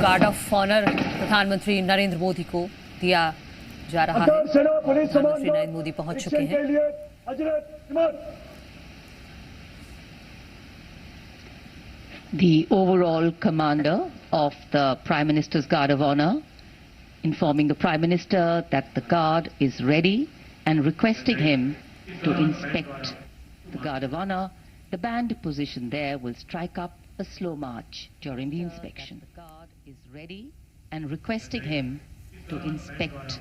Guard of honour प्रधानमंत्री नरेंद्र मोदी को दिया जा रहा है। प्रधानमंत्री नरेंद्र मोदी पहुंच चुके हैं। The overall commander of the Prime Minister's Guard of Honor informing the Prime Minister that the Guard is ready and requesting him to inspect the Guard of Honor. The band positioned there will strike up a slow march during the inspection. The Guard is ready and requesting him to inspect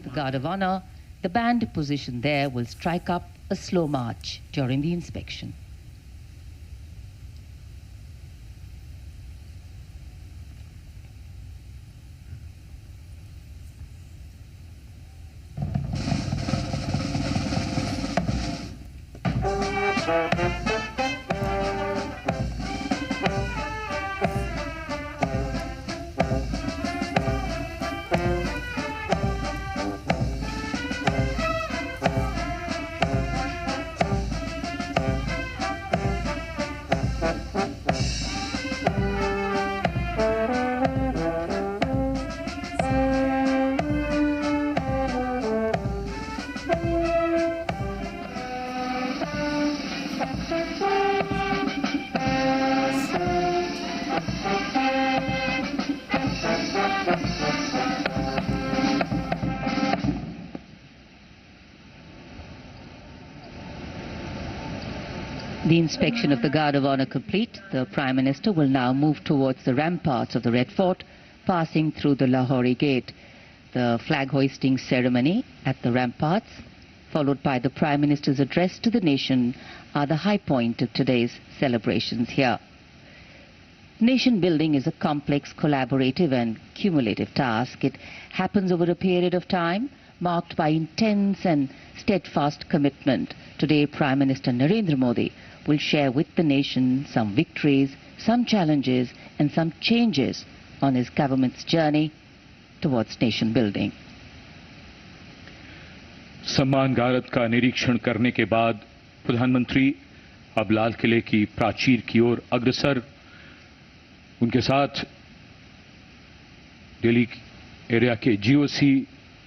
the Guard of Honor. The band positioned there will strike up a slow march during the inspection. The inspection of the Guard of Honor complete, the Prime Minister will now move towards the ramparts of the Red Fort, passing through the Lahori Gate. The flag hoisting ceremony at the ramparts, followed by the Prime Minister's address to the nation, are the high point of today's celebrations here. Nation building is a complex, collaborative and cumulative task. It happens over a period of time marked by intense and steadfast commitment. Today, Prime Minister Narendra Modi will share with the nation some victories, some challenges and some changes on his government's journey towards nation building. सम्मान गारद का निरीक्षण करने के बाद प्रधानमंत्री अब लाल किले की प्राचीर की ओर अग्रसर, उनके साथ दिल्ली एरिया के GOC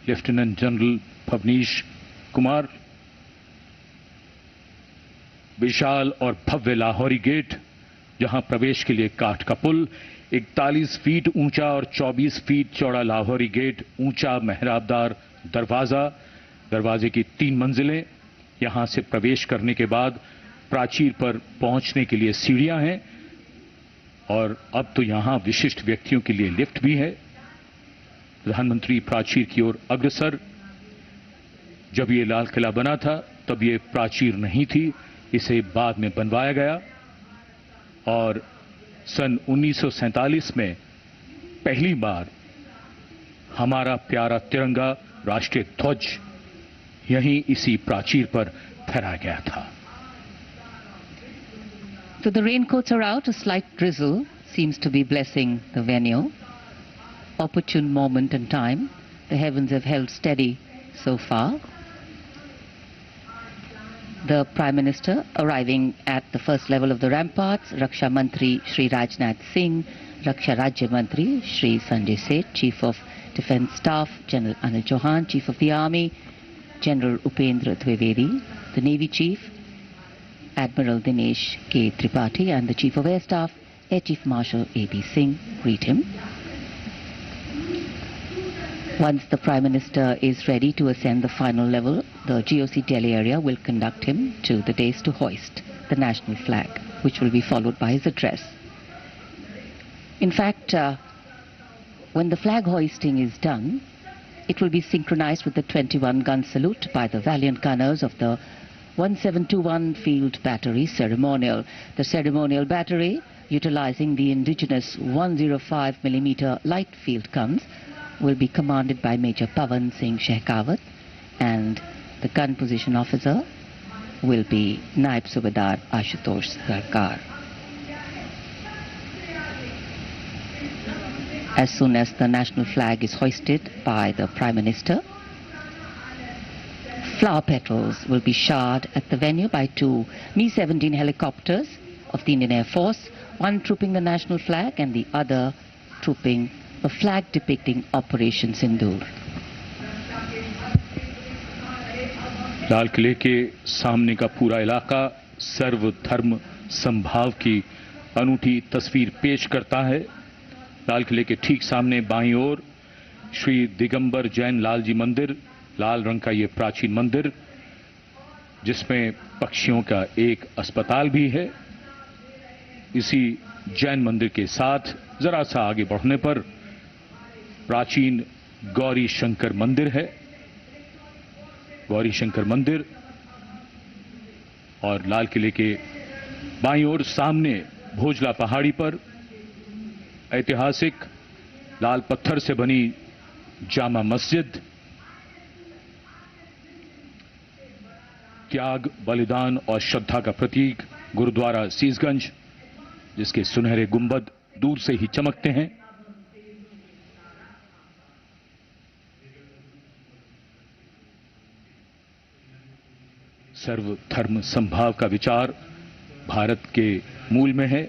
lieutenant general Bhavnish Kumar, विशाल और भव्य लाहौरी गेट, जहां प्रवेश के लिए काठ का पुल, 41 फीट ऊंचा और 24 फीट चौड़ा लाहौरी गेट, ऊंचा मेहराबदार दरवाजा, दरवाजे की 3 मंजिलें, यहां से प्रवेश करने के बाद प्राचीर पर पहुंचने के लिए सीढ़ियां हैं और अब तो यहां विशिष्ट व्यक्तियों के लिए लिफ्ट भी है। प्रधानमंत्री प्राचीर की ओर अग्रसर। जब ये लाल किला बना था तब ये प्राचीर नहीं थी, इसे बाद में बनवाया गया और सन 1947 में पहली बार हमारा प्यारा तिरंगा राष्ट्रीय ध्वज यहीं इसी प्राचीर पर फहराया गया था। So the raincoats are out, a slight drizzle seems to be blessing the venue. Opportune moment in time. The heavens have held steady so far. The Prime Minister arriving at the first level of the ramparts, Raksha Mantri Shri Rajnath Singh, Raksha Rajya Mantri Shri Sanjay Seth, Chief of Defence Staff General Anil Chauhan, Chief of the Army General Upendra Dwivedi, the Navy Chief Admiral Dinesh K. Tripathi and the Chief of Air Staff Air Chief Marshal A.B. Singh greet him. Once the Prime Minister is ready to ascend the final level, the GOC Delhi area will conduct him to the dais to hoist the national flag, which will be followed by his address. In fact, when the flag hoisting is done, it will be synchronized with the 21-gun salute by the valiant gunners of the 1721 Field Battery ceremonial. The ceremonial battery, utilizing the indigenous 105mm light field guns, will be commanded by Major Pavan Singh Shekhawat, and the gun position officer will be Naib Subedar Ashutosh Sarkar. As soon as the national flag is hoisted by the Prime Minister, flower petals will be showered at the venue by 2 Mi-17 helicopters of the Indian Air Force, one trooping the national flag and the other trooping a flag depicting Operation Sindoor. लाल किले के सामने का पूरा इलाका सर्वधर्म समभाव की अनूठी तस्वीर पेश करता है। लाल किले के ठीक सामने बाईं ओर श्री दिगंबर जैन लाल जी मंदिर, लाल रंग का ये प्राचीन मंदिर जिसमें पक्षियों का एक अस्पताल भी है। इसी जैन मंदिर के साथ जरा सा आगे बढ़ने पर प्राचीन गौरी शंकर मंदिर है। गौरी शंकर मंदिर और लाल किले के बाईं ओर सामने भोजला पहाड़ी पर ऐतिहासिक लाल पत्थर से बनी जामा मस्जिद, त्याग, बलिदान और श्रद्धा का प्रतीक गुरुद्वारा सीसगंज, जिसके सुनहरे गुंबद दूर से ही चमकते हैं। सर्वधर्म समभाव का विचार भारत के मूल में है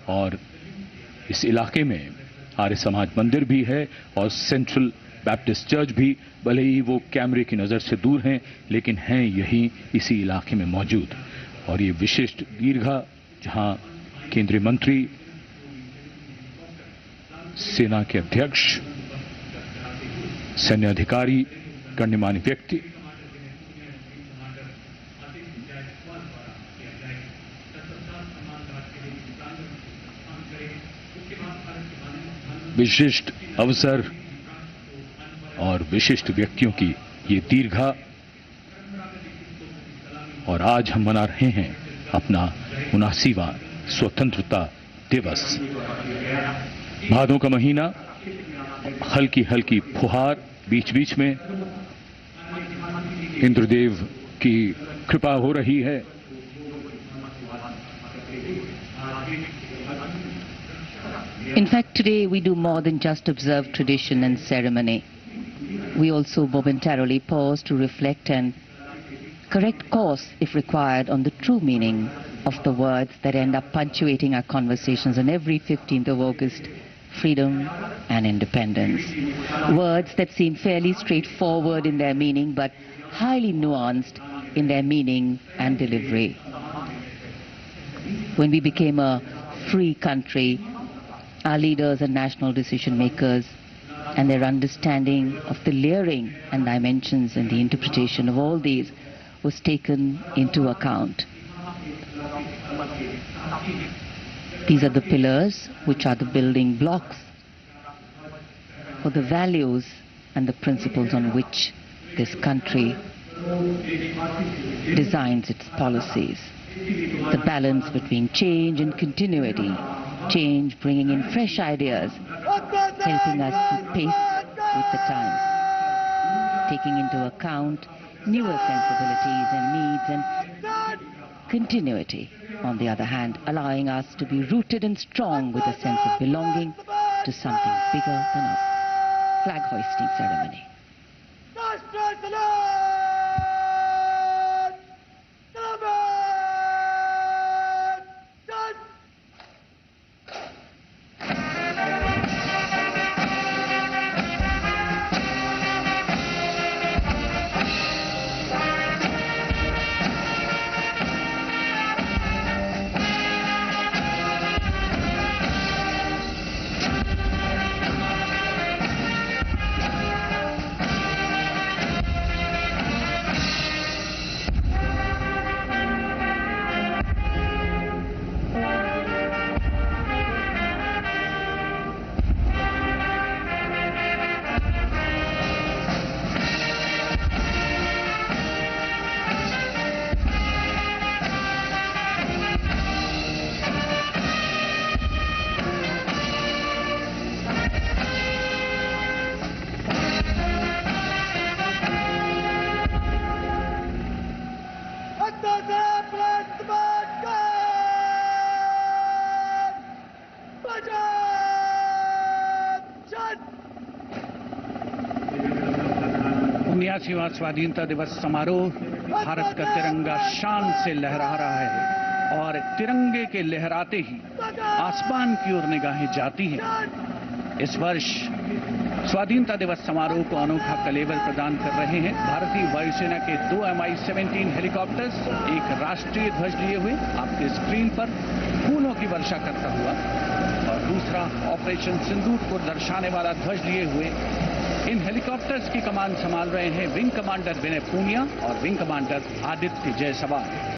और इस इलाके में आर्य समाज मंदिर भी है और सेंट्रल बैप्टिस्ट चर्च भी, भले ही वो कैमरे की नजर से दूर हैं लेकिन हैं यहीं इसी इलाके में मौजूद। और ये विशिष्ट दीर्घा जहां केंद्रीय मंत्री, सेना के अध्यक्ष, सैन्य अधिकारी, गणमान्य व्यक्ति विशिष्ट अवसर और विशिष्ट व्यक्तियों की ये दीर्घा, और आज हम मना रहे हैं अपना 79वां स्वतंत्रता दिवस। भादों का महीना, हल्की हल्की फुहार, बीच बीच में इंद्रदेव की कृपा हो रही है। In fact, today we do more than just observe tradition and ceremony. We also momentarily pause to reflect and correct course, if required, on the true meaning of the words that end up punctuating our conversations on every 15th of August: freedom and independence. Words that seem fairly straightforward in their meaning, but highly nuanced in their meaning and delivery. When we became a free country, our leaders and national decision makers and their understanding of the layering and dimensions and the interpretation of all these was taken into account. These are the pillars which are the building blocks for the values and the principles on which this country designs its policies. The balance between change and continuity, change bringing in fresh ideas, helping us to pace with the times, taking into account newer sensibilities and needs, and continuity, on the other hand, allowing us to be rooted and strong with a sense of belonging to something bigger than us. Flag hoisting ceremony. स्वाधीनता दिवस समारोह, भारत का तिरंगा शान से लहरा रहा है और तिरंगे के लहराते ही आसमान की ओर निगाहें जाती हैं। इस वर्ष स्वाधीनता दिवस समारोह को अनोखा कलेवर प्रदान कर रहे हैं भारतीय वायुसेना के 2 Mi-17 हेलीकॉप्टर्स, एक राष्ट्रीय ध्वज लिए हुए आपके स्क्रीन पर फूलों की वर्षा करता हुआ, और दूसरा ऑपरेशन सिंदूर को दर्शाने वाला ध्वज लिए हुए। इन हेलीकॉप्टर्स की कमान संभाल रहे हैं विंग कमांडर विनय पूनिया और विंग कमांडर आदित्य जायसवाल।